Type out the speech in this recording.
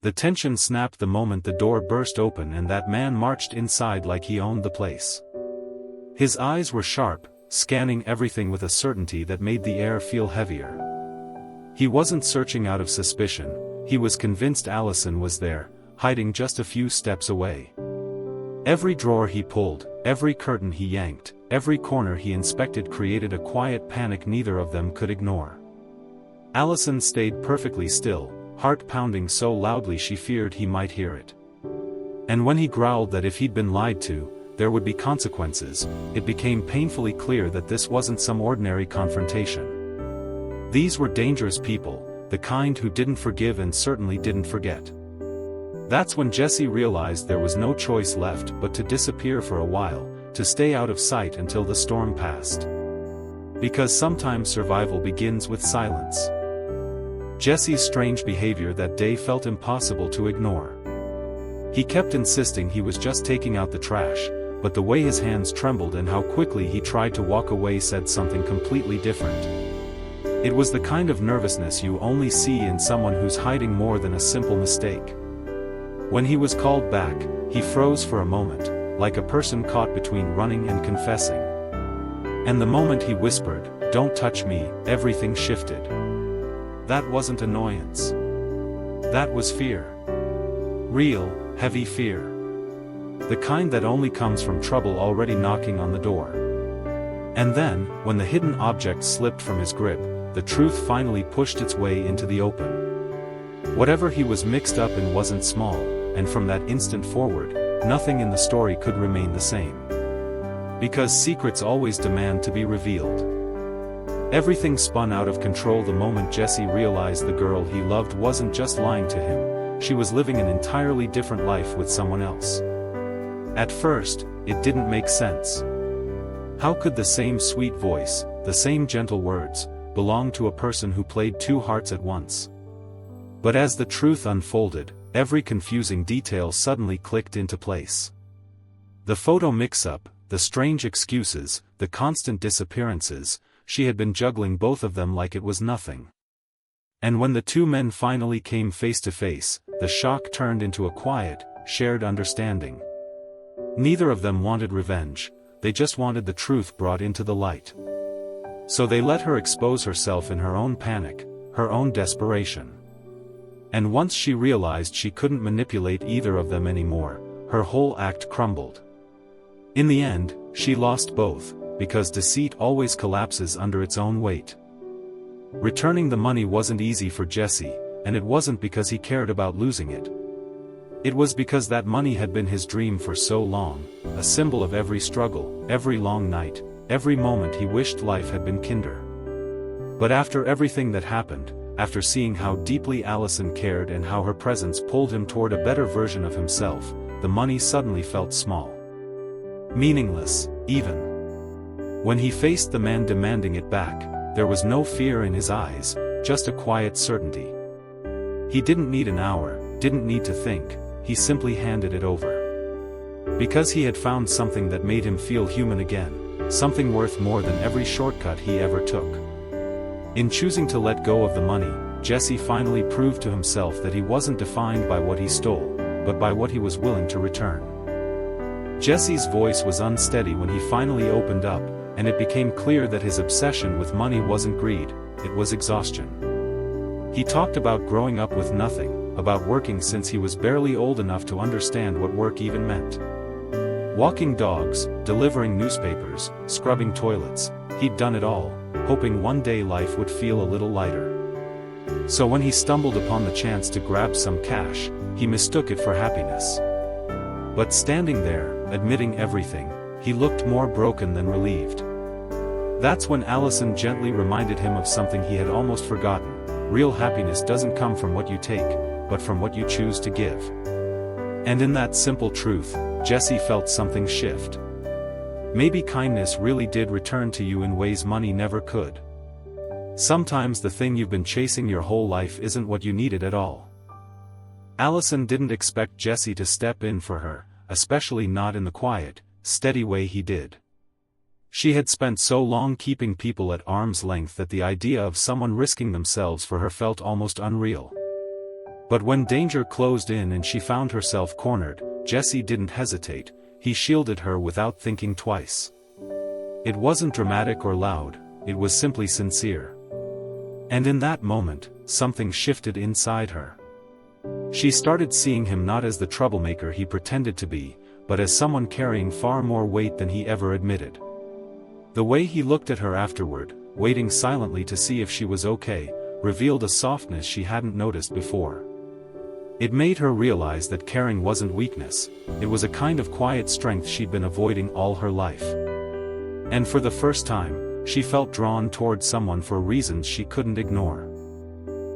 The tension snapped the moment the door burst open and that man marched inside like he owned the place. His eyes were sharp, scanning everything with a certainty that made the air feel heavier. He wasn't searching out of suspicion, he was convinced Allison was there, hiding just a few steps away. Every drawer he pulled, every curtain he yanked, every corner he inspected created a quiet panic neither of them could ignore. Allison stayed perfectly still, heart pounding so loudly she feared he might hear it. And when he growled that if he'd been lied to, there would be consequences, it became painfully clear that this wasn't some ordinary confrontation. These were dangerous people, the kind who didn't forgive and certainly didn't forget. That's when Jesse realized there was no choice left but to disappear for a while, to stay out of sight until the storm passed. Because sometimes survival begins with silence. Jesse's strange behavior that day felt impossible to ignore. He kept insisting he was just taking out the trash, but the way his hands trembled and how quickly he tried to walk away said something completely different. It was the kind of nervousness you only see in someone who's hiding more than a simple mistake. When he was called back, he froze for a moment, like a person caught between running and confessing. And the moment he whispered, "Don't touch me," everything shifted. That wasn't annoyance. That was fear. Real, heavy fear. The kind that only comes from trouble already knocking on the door. And then, when the hidden object slipped from his grip, the truth finally pushed its way into the open. Whatever he was mixed up in wasn't small, and from that instant forward, nothing in the story could remain the same. Because secrets always demand to be revealed. Everything spun out of control the moment Jesse realized the girl he loved wasn't just lying to him, she was living an entirely different life with someone else. At first, it didn't make sense. How could the same sweet voice, the same gentle words, belong to a person who played two hearts at once? But as the truth unfolded, every confusing detail suddenly clicked into place. The photo mix-up, the strange excuses, the constant disappearances, she had been juggling both of them like it was nothing. And when the two men finally came face to face, the shock turned into a quiet, shared understanding. Neither of them wanted revenge, they just wanted the truth brought into the light. So they let her expose herself in her own panic, her own desperation. And once she realized she couldn't manipulate either of them anymore, her whole act crumbled. In the end, she lost both, because deceit always collapses under its own weight. Returning the money wasn't easy for Jesse, and it wasn't because he cared about losing it. It was because that money had been his dream for so long, a symbol of every struggle, every long night, every moment he wished life had been kinder. But after everything that happened, after seeing how deeply Allison cared and how her presence pulled him toward a better version of himself, the money suddenly felt small. Meaningless, even. When he faced the man demanding it back, there was no fear in his eyes, just a quiet certainty. He didn't need an hour, didn't need to think, he simply handed it over. Because he had found something that made him feel human again, something worth more than every shortcut he ever took. In choosing to let go of the money, Jesse finally proved to himself that he wasn't defined by what he stole, but by what he was willing to return. Jesse's voice was unsteady when he finally opened up, and it became clear that his obsession with money wasn't greed, it was exhaustion. He talked about growing up with nothing, about working since he was barely old enough to understand what work even meant. Walking dogs, delivering newspapers, scrubbing toilets, he'd done it all, hoping one day life would feel a little lighter. So when he stumbled upon the chance to grab some cash, he mistook it for happiness. But standing there, admitting everything, he looked more broken than relieved. That's when Allison gently reminded him of something he had almost forgotten: real happiness doesn't come from what you take, but from what you choose to give. And in that simple truth, Jesse felt something shift. Maybe kindness really did return to you in ways money never could. Sometimes the thing you've been chasing your whole life isn't what you needed at all. Allison didn't expect Jesse to step in for her, especially not in the quiet, steady way he did. She had spent so long keeping people at arm's length that the idea of someone risking themselves for her felt almost unreal. But when danger closed in and she found herself cornered, Jesse didn't hesitate. He shielded her without thinking twice. It wasn't dramatic or loud, it was simply sincere. And in that moment, something shifted inside her. She started seeing him not as the troublemaker he pretended to be, but as someone carrying far more weight than he ever admitted. The way he looked at her afterward, waiting silently to see if she was okay, revealed a softness she hadn't noticed before. It made her realize that caring wasn't weakness, it was a kind of quiet strength she'd been avoiding all her life. And for the first time, she felt drawn toward someone for reasons she couldn't ignore.